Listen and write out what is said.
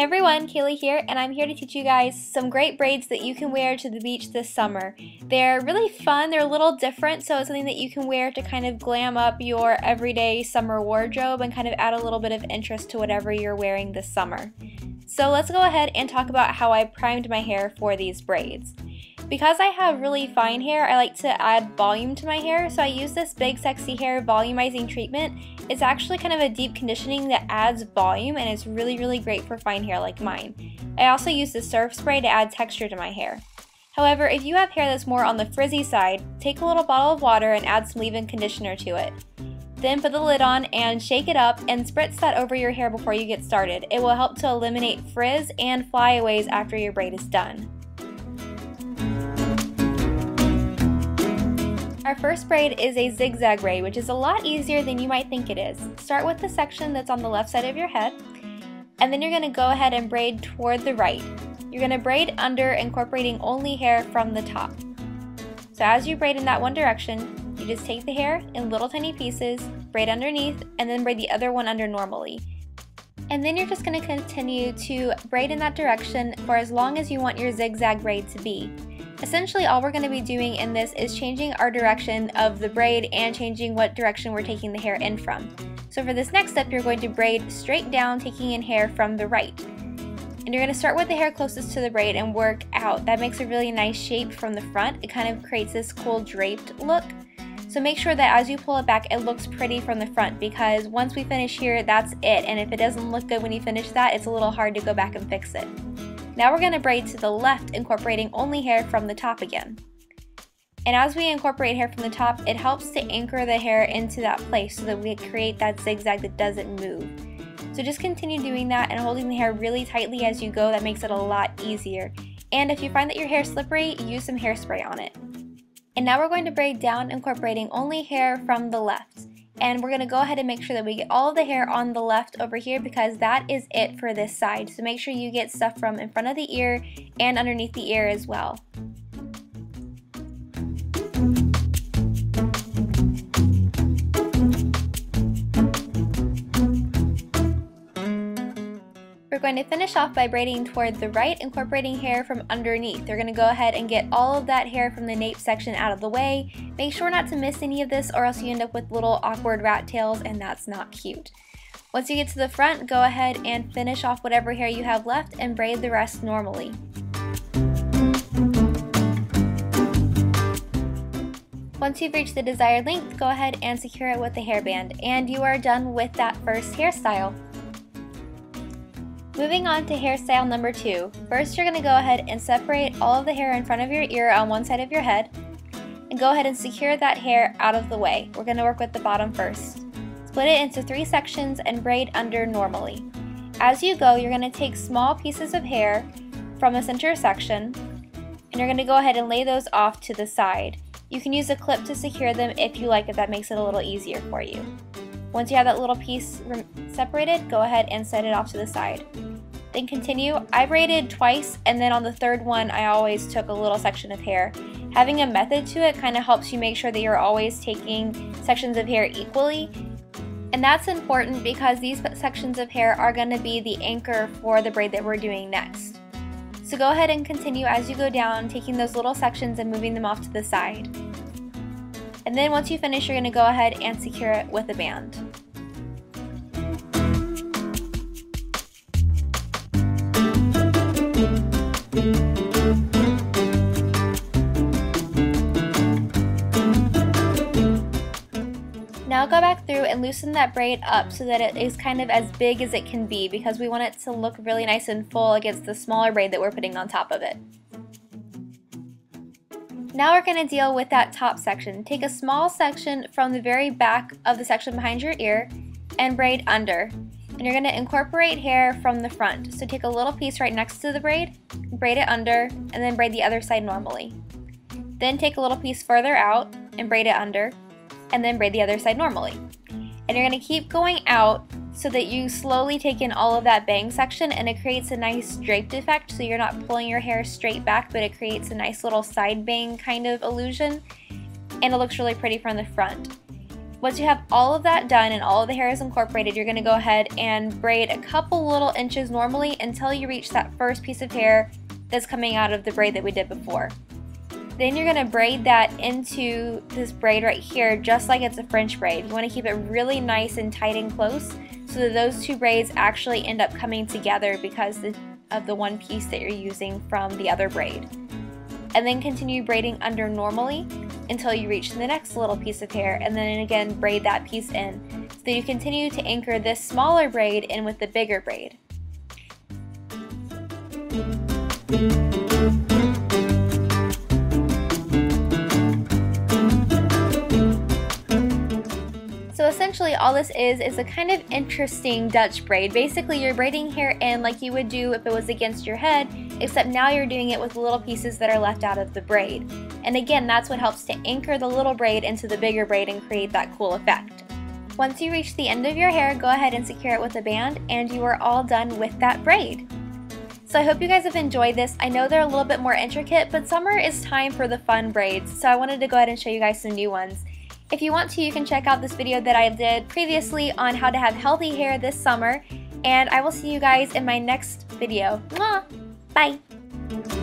Hey everyone, Kaylee here, and I'm here to teach you guys some great braids that you can wear to the beach this summer. They're really fun, they're a little different, so it's something that you can wear to kind of glam up your everyday summer wardrobe and kind of add a little bit of interest to whatever you're wearing this summer. So let's go ahead and talk about how I primed my hair for these braids. Because I have really fine hair, I like to add volume to my hair, so I use this Big Sexy Hair volumizing treatment. It's actually kind of a deep conditioning that adds volume, and it's really great for fine hair like mine. I also use the surf spray to add texture to my hair. However, if you have hair that's more on the frizzy side, take a little bottle of water and add some leave-in conditioner to it. Then put the lid on and shake it up and spritz that over your hair before you get started. It will help to eliminate frizz and flyaways after your braid is done. Our first braid is a zigzag braid, which is a lot easier than you might think it is. Start with the section that's on the left side of your head, and then you're going to go ahead and braid toward the right. You're going to braid under, incorporating only hair from the top. So as you braid in that one direction, you just take the hair in little tiny pieces, braid underneath, and then braid the other one under normally. And then you're just going to continue to braid in that direction for as long as you want your zigzag braid to be. Essentially, all we're going to be doing in this is changing our direction of the braid and changing what direction we're taking the hair in from. So for this next step, you're going to braid straight down, taking in hair from the right. And you're going to start with the hair closest to the braid and work out. That makes a really nice shape from the front. It kind of creates this cool draped look. So make sure that as you pull it back, it looks pretty from the front, because once we finish here, that's it. And if it doesn't look good when you finish that, it's a little hard to go back and fix it. Now we're going to braid to the left, incorporating only hair from the top again. And as we incorporate hair from the top, it helps to anchor the hair into that place so that we create that zigzag that doesn't move. So just continue doing that and holding the hair really tightly as you go. That makes it a lot easier. And if you find that your hair is slippery, use some hairspray on it. And now we're going to braid down, incorporating only hair from the left. And we're going to go ahead and make sure that we get all of the hair on the left over here, because that is it for this side. So make sure you get stuff from in front of the ear and underneath the ear as well. We're going to finish off by braiding toward the right, incorporating hair from underneath. You're going to go ahead and get all of that hair from the nape section out of the way. Make sure not to miss any of this, or else you end up with little awkward rat tails, and that's not cute. Once you get to the front, go ahead and finish off whatever hair you have left and braid the rest normally. Once you've reached the desired length, go ahead and secure it with a hairband, and you are done with that first hairstyle. Moving on to hairstyle number 2. First, you're going to go ahead and separate all of the hair in front of your ear on one side of your head, and go ahead and secure that hair out of the way. We're going to work with the bottom first. Split it into 3 sections and braid under normally. As you go, you're going to take small pieces of hair from the center section, and you're going to go ahead and lay those off to the side. You can use a clip to secure them if you like, if that makes it a little easier for you. Once you have that little piece separated, go ahead and set it off to the side. Then continue. I braided twice, and then on the third one I always took a little section of hair. Having a method to it kind of helps you make sure that you're always taking sections of hair equally. And that's important because these sections of hair are going to be the anchor for the braid that we're doing next. So go ahead and continue as you go down, taking those little sections and moving them off to the side. And then once you finish, you're going to go ahead and secure it with a band. Now go back through and loosen that braid up so that it is kind of as big as it can be, because we want it to look really nice and full against the smaller braid that we're putting on top of it. Now we're going to deal with that top section. Take a small section from the very back of the section behind your ear and braid under. And you're going to incorporate hair from the front. So take a little piece right next to the braid it under, and then braid the other side normally. Then take a little piece further out and braid it under, and then braid the other side normally. And you're going to keep going out so that you slowly take in all of that bang section, and it creates a nice draped effect, so you're not pulling your hair straight back, but it creates a nice little side bang kind of illusion, and it looks really pretty from the front. Once you have all of that done and all of the hair is incorporated, you're going to go ahead and braid a couple little inches normally until you reach that first piece of hair that's coming out of the braid that we did before. Then you're going to braid that into this braid right here just like it's a French braid. You want to keep it really nice and tight and close so that those two braids actually end up coming together because of the one piece that you're using from the other braid. And then continue braiding under normally until you reach the next little piece of hair, and then again braid that piece in. So you continue to anchor this smaller braid in with the bigger braid. So essentially all this is a kind of interesting Dutch braid. Basically you're braiding hair in like you would do if it was against your head, except now you're doing it with little pieces that are left out of the braid. And again, that's what helps to anchor the little braid into the bigger braid and create that cool effect. Once you reach the end of your hair, go ahead and secure it with a band and you are all done with that braid. So I hope you guys have enjoyed this. I know they're a little bit more intricate, but summer is time for the fun braids, so I wanted to go ahead and show you guys some new ones. If you want to, you can check out this video that I did previously on how to have healthy hair this summer, and I will see you guys in my next video. Mwah! Bye!